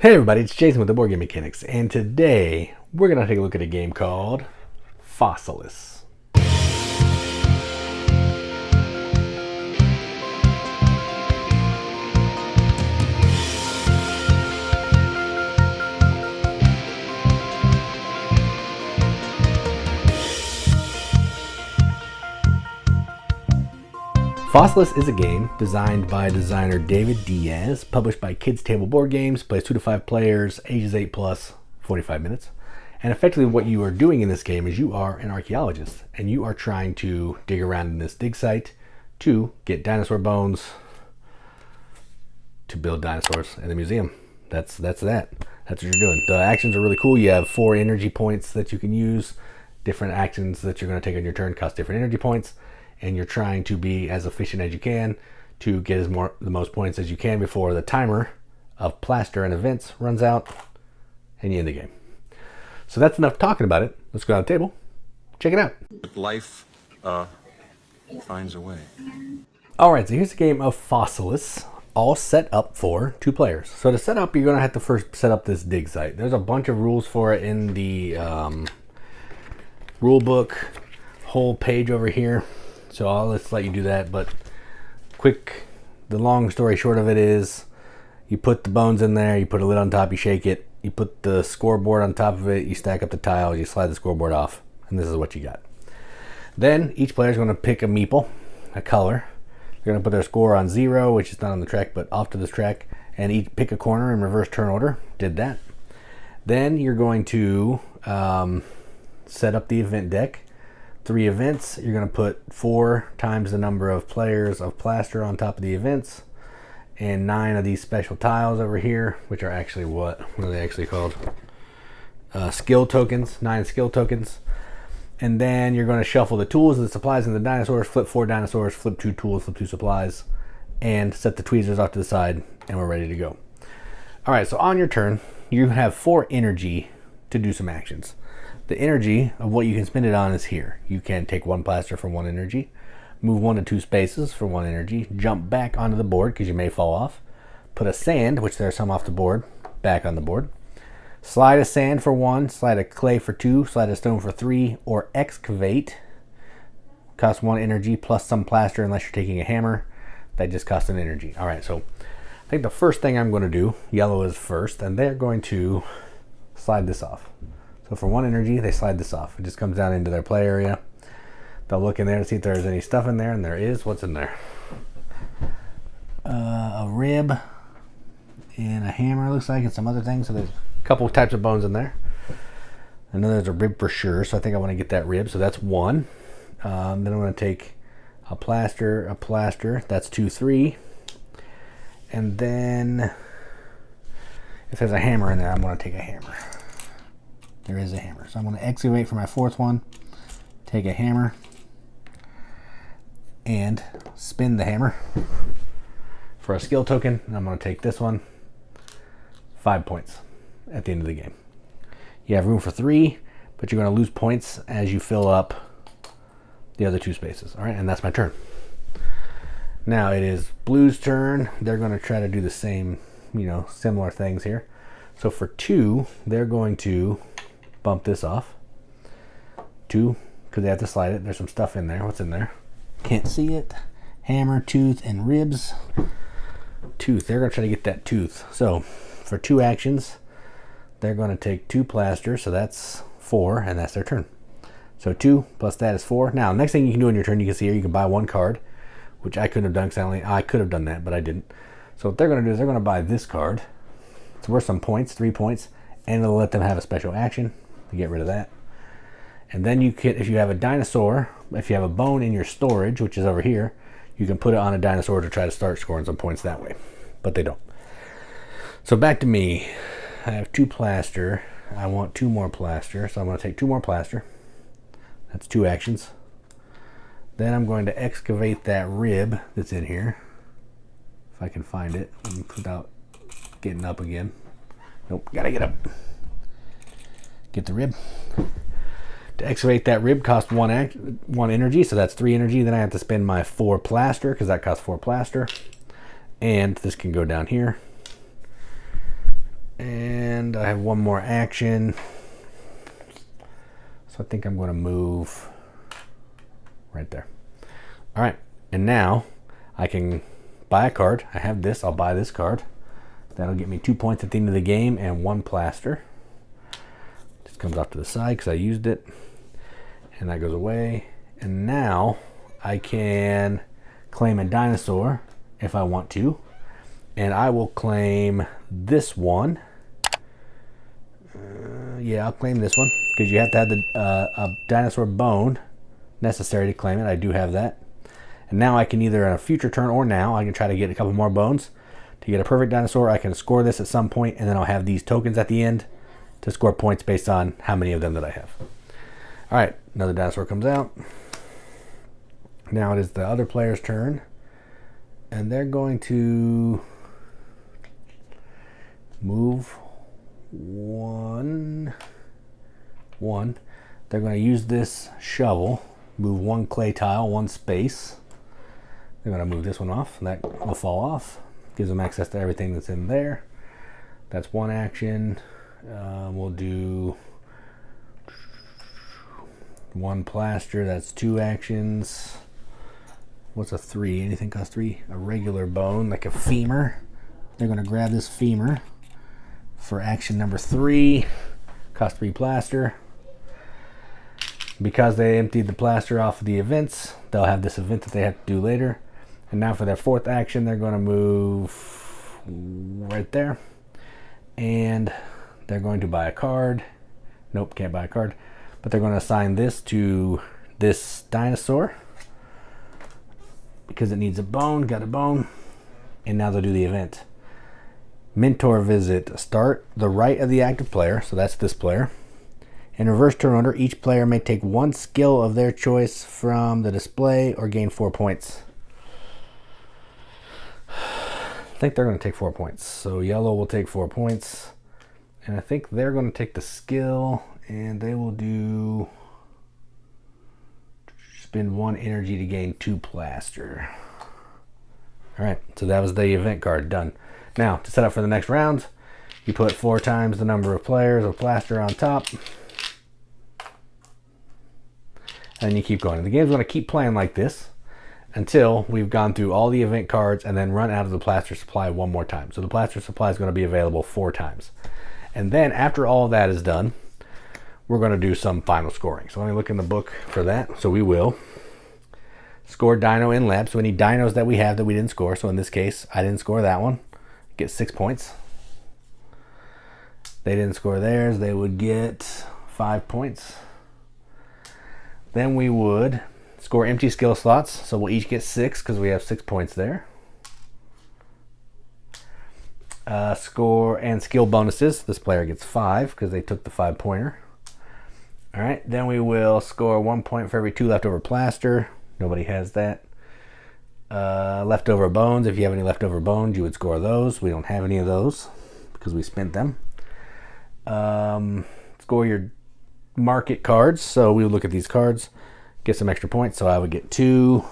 Hey everybody, it's Jason with the Boardgame Mechanics, and today we're going to take a look at a game called Fossilis. Fossilis is a game designed by designer David Diaz, published by Kids Table Board Games, plays 2 to 5 players, ages 8 plus, 45 minutes. And effectively what you are doing in this game is you are an archaeologist, and you are trying to dig around in this dig site to get dinosaur bones to build dinosaurs in the museum. That's that. That's what you're doing. The actions are really cool. You have 4 energy points that you can use. Different actions that you're going to take on your turn cost different energy points. And you're trying to be as efficient as you can to get the most points as you can before the timer of plaster and events runs out and you end the game. So that's enough talking about it. Let's go on the table. Check it out. Life finds a way. All right, so here's a game of Fossilis, all set up for 2 players. So to set up, you're going to have to first set up this dig site. There's a bunch of rules for it in the rule book, whole page over here. So I'll just let you do that, but the long story short of it is you put the bones in there, you put a lid on top, you shake it, you put the scoreboard on top of it, you stack up the tiles, you slide the scoreboard off, and this is what you got. Then each player is going to pick a meeple, a color. They're going to put their score on 0, which is not on the track, but off to this track, and each pick a corner in reverse turn order. Did that. Then you're going to set up the event deck. 3 events. You're going to put 4 times the number of players of plaster on top of the events, and 9 of these special tiles over here, which are actually what are they actually called? Skill tokens. 9 skill tokens. And then you're going to shuffle the tools and the supplies and the dinosaurs. Flip 4 dinosaurs. Flip 2 tools. Flip 2 supplies, and set the tweezers off to the side, and we're ready to go. All right. So on your turn, you have 4 energy to do some actions. The energy of what you can spend it on is here. You can take 1 plaster for 1 energy, move 1 to 2 spaces for 1 energy, jump back onto the board because you may fall off, put a sand, which there are some off the board, back on the board, slide a sand for 1, slide a clay for 2, slide a stone for 3, or excavate. Costs 1 energy plus some plaster unless you're taking a hammer. That just costs an energy. All right, so I think the first thing I'm going to do, yellow is first, and they're going to slide this off. So for 1 energy, they slide this off. It just comes down into their play area. They'll look in there to see if there's any stuff in there, and there is. What's in there? A rib and a hammer, looks like, and some other things. So there's a couple of types of bones in there. I know there's a rib for sure, so I think I want to get that rib. So that's 1. Then I'm going to take a plaster. That's 2, 3. And then if there's a hammer in there, I'm going to take a hammer. There is a hammer. So I'm going to excavate for my 4th one, take a hammer, and spin the hammer for a skill token. And I'm going to take this one, 5 points at the end of the game. You have room for 3, but you're going to lose points as you fill up the other 2 spaces. All right, and that's my turn. Now it is blue's turn. They're going to try to do the same, similar things here. So for 2, they're going to bump this off. 2, because they have to slide it. There's some stuff in there. What's in there? Can't see it. Hammer, tooth, and ribs. Tooth. They're going to try to get that tooth. So for 2 actions, they're going to take 2 plaster. So that's 4, and that's their turn. So 2 plus that is 4. Now, next thing you can do on your turn, you can see here, you can buy 1 card, which I couldn't have done because I could have done that, but I didn't. So what they're going to do is they're going to buy this card. It's worth some points, 3 points, and it'll let them have a special action to get rid of that. And then you can, if you have a dinosaur, if you have a bone in your storage, which is over here, you can put it on a dinosaur to try to start scoring some points that way. But they don't. So back to me. I have 2 plaster. I want 2 more plaster, so I'm going to take 2 more plaster. That's 2 actions. Then I'm going to excavate that rib that's in here, if I can find it without getting up again. Nope, gotta get up. Get the rib. To excavate that rib costs 1 energy, so that's 3 energy. Then I have to spend my 4 plaster because that costs 4 plaster. And this can go down here. And I have one more action. So I think I'm going to move right there. All right, and now I can buy a card. I have this, I'll buy this card. That'll get me 2 points at the end of the game and 1 plaster. Just comes off to the side because I used it. And that goes away. And now I can claim a dinosaur if I want to. And I will claim this one. Yeah, I'll claim this one because you have to have a dinosaur bone necessary to claim it. I do have that. And now I can either on a future turn or now, I can try to get a couple more bones to get a perfect dinosaur. I can score this at some point, and then I'll have these tokens at the end to score points based on how many of them that I have. All right, another dinosaur comes out. Now it is the other player's turn, and they're going to move one. They're going to use this shovel, move 1 clay tile, 1 space. They're going to move this one off, and that will fall off. Gives them access to everything that's in there. That's 1 action. We'll do 1 plaster. That's 2 actions. What's a 3? Anything costs 3? A regular bone, like a femur. They're going to grab this femur for action number 3. Cost 3 plaster. Because they emptied the plaster off of the events, they'll have this event that they have to do later. And now for their 4th action, they're going to move right there. And they're going to buy a card. Nope, can't buy a card. But they're going to assign this to this dinosaur. Because it needs a bone, got a bone. And now they'll do the event. Mentor visit. Start the right of the active player. So that's this player. In reverse turn order, each player may take 1 skill of their choice from the display or gain 4 points. I think they're going to take 4 points. So yellow will take 4 points. And I think they're going to take the skill and they will do spend 1 energy to gain 2 plaster. All right, so that was the event card done. Now, to set up for the next round, you put 4 times the number of players of plaster on top. And you keep going. The game's going to keep playing like this until we've gone through all the event cards and then run out of the plaster supply 1 more time. So the plaster supply is going to be available 4 times. And then after all of that is done, we're going to do some final scoring. So let me look in the book for that. So we will score dino in lab. So any dinos that we have that we didn't score. So in this case, I didn't score that one. Get 6 points. They didn't score theirs. They would get 5 points. Then we would score empty skill slots. So we'll each get 6 because we have 6 points there. Score and skill bonuses. This player gets 5 because they took the 5-pointer. All right, then we will score 1 point for every 2 leftover plaster. Nobody has that. Leftover bones. If you have any leftover bones, you would score those. We don't have any of those because we spent them. Score your market cards. So we would look at these cards, get some extra points. So I would get 2.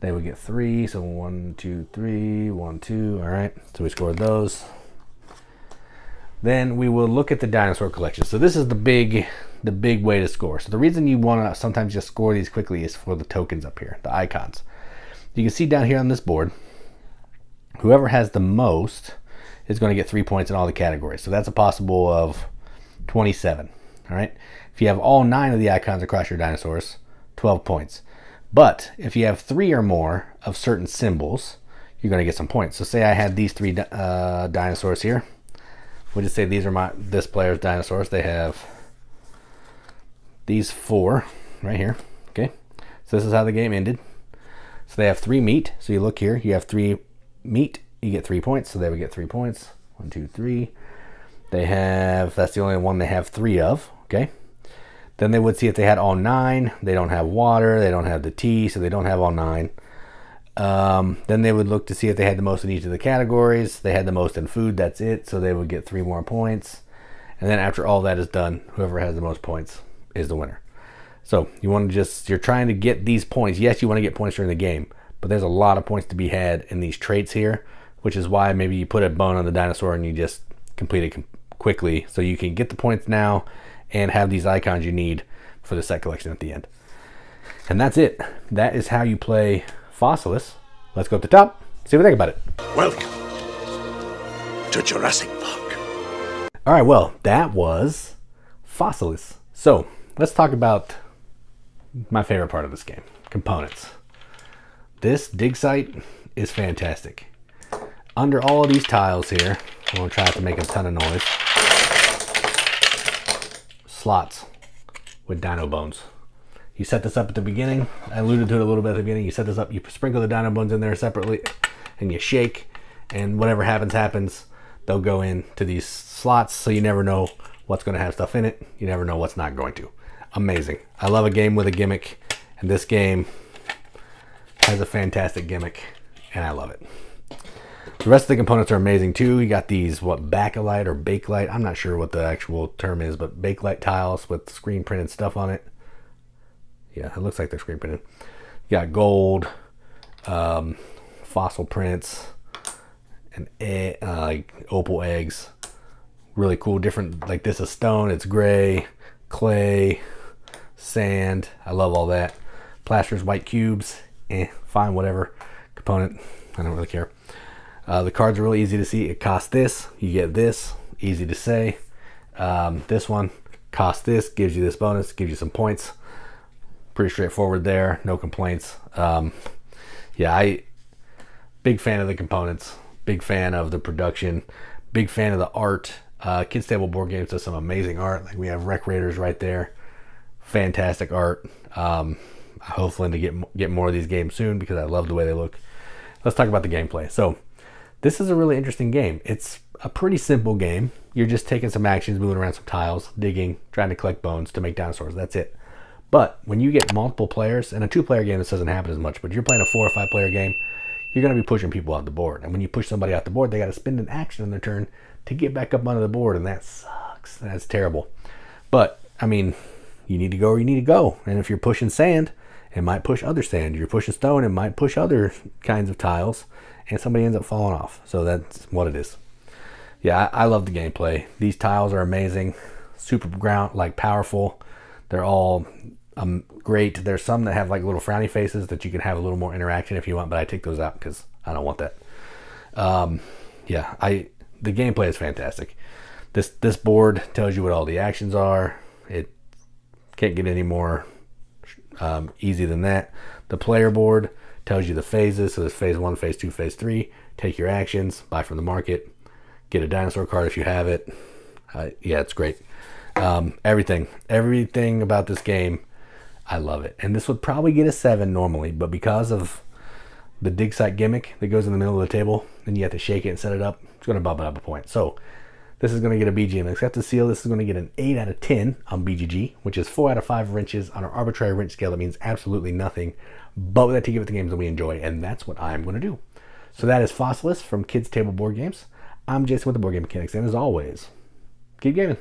They would get 3. So 1, 2, 3, 1, 2. All right. So we scored those. Then we will look at the dinosaur collection. So this is the big way to score. So the reason you want to sometimes just score these quickly is for the tokens up here, the icons. You can see down here on this board, whoever has the most is going to get 3 points in all the categories. So that's a possible of 27. All right. If you have all 9 of the icons across your dinosaurs, 12 points. But if you have 3 or more of certain symbols, you're going to get some points. So say I had these 3 dinosaurs here. We'll just say these are this player's dinosaurs. They have these 4 right here. Okay. So this is how the game ended. So they have 3 meat. So you look here, you have 3 meat, you get 3 points. So they would get 3 points. 1, 2, 3. They have, that's the only one they have 3 of. Okay. Then they would see if they had all 9. They don't have water. They don't have the tea. So they don't have all 9. Then they would look to see if they had the most in each of the categories. They had the most in food. That's it. So they would get 3 more points. And then after all that is done, whoever has the most points is the winner. So you want to you're trying to get these points. Yes, you want to get points during the game, but there's a lot of points to be had in these traits here, which is why maybe you put a bone on the dinosaur and you just complete quickly so you can get the points now and have these icons you need for the set collection at the end. And that's it. That is how you play Fossilis. Let's go up the top, see what we think about it. Welcome to Jurassic Park. All right, well, that was Fossilis. So let's talk about my favorite part of this game, components. This dig site is fantastic. Under all of these tiles here, I'm gonna try not to make a ton of noise. Slots with dino bones. You set this up at the beginning. I alluded to it a little bit at the beginning. You set this up, you sprinkle the dino bones in there separately, and you shake, and whatever happens. They'll go into these slots, so you never know what's gonna have stuff in it. You never know what's not going to. Amazing. I love a game with a gimmick, and this game has a fantastic gimmick, and I love it. The rest of the components are amazing too. You got these, bakelite or bakelite, I'm not sure what the actual term is, but bakelite tiles with screen printed stuff on it. Yeah, it looks like they're screen printed. You got gold, fossil prints, and like opal eggs. Really cool, different, like this is stone, it's gray, clay, sand. I love all that. Plaster's white cubes, fine, whatever. Component, I don't really care. The cards are really easy to see. It costs this, you get this, easy to say. This one costs this, gives you this bonus, gives you some points. Pretty straightforward there, no complaints. Yeah, big fan of the components, big fan of the production, big fan of the art. Kids Table Board Games does some amazing art. Like we have Rec Raiders right there, fantastic art. Hopefully to get more of these games soon because I love the way they look. Let's talk about the gameplay. So this is a really interesting game. It's a pretty simple game. You're just taking some actions, moving around some tiles, digging, trying to collect bones to make dinosaurs. That's it. But when you get multiple players, in a 2-player game this doesn't happen as much, but you're playing a 4 or 5 player game, you're going to be pushing people off the board. And when you push somebody off the board, they got to spend an action on their turn to get back up onto the board, and that sucks. That's terrible. But I mean, you need to go where you need to go. And if you're pushing sand, it might push other sand. If you're pushing stone, it might push other kinds of tiles, and somebody ends up falling off. So that's what it is. Yeah, I love the gameplay. These tiles are amazing, super powerful. They're all great. There's some that have like little frowny faces that you can have a little more interaction if you want, but I take those out because I don't want that. Yeah, the gameplay is fantastic. This board tells you what all the actions are. It can't get any more easy than that. The player board tells you the phases. So there's phase 1, phase 2, phase 3. Take your actions, buy from the market, get a dinosaur card if you have it. Yeah, it's great. Everything about this game, I love it. And this would probably get a 7 normally, but because of the dig site gimmick that goes in the middle of the table, and you have to shake it and set it up, it's going to bump it up a point. So this is going to get a BGM. Except the seal, this is going to get an 8 out of 10 on BGG, which is 4 out of 5 wrenches on an arbitrary wrench scale. That means absolutely nothing, but we like to give it the games that we enjoy, and that's what I'm going to do. So that is Fossilis from Kids Table Board Games. I'm Jason with the Board Game Mechanics, and as always, keep gaming.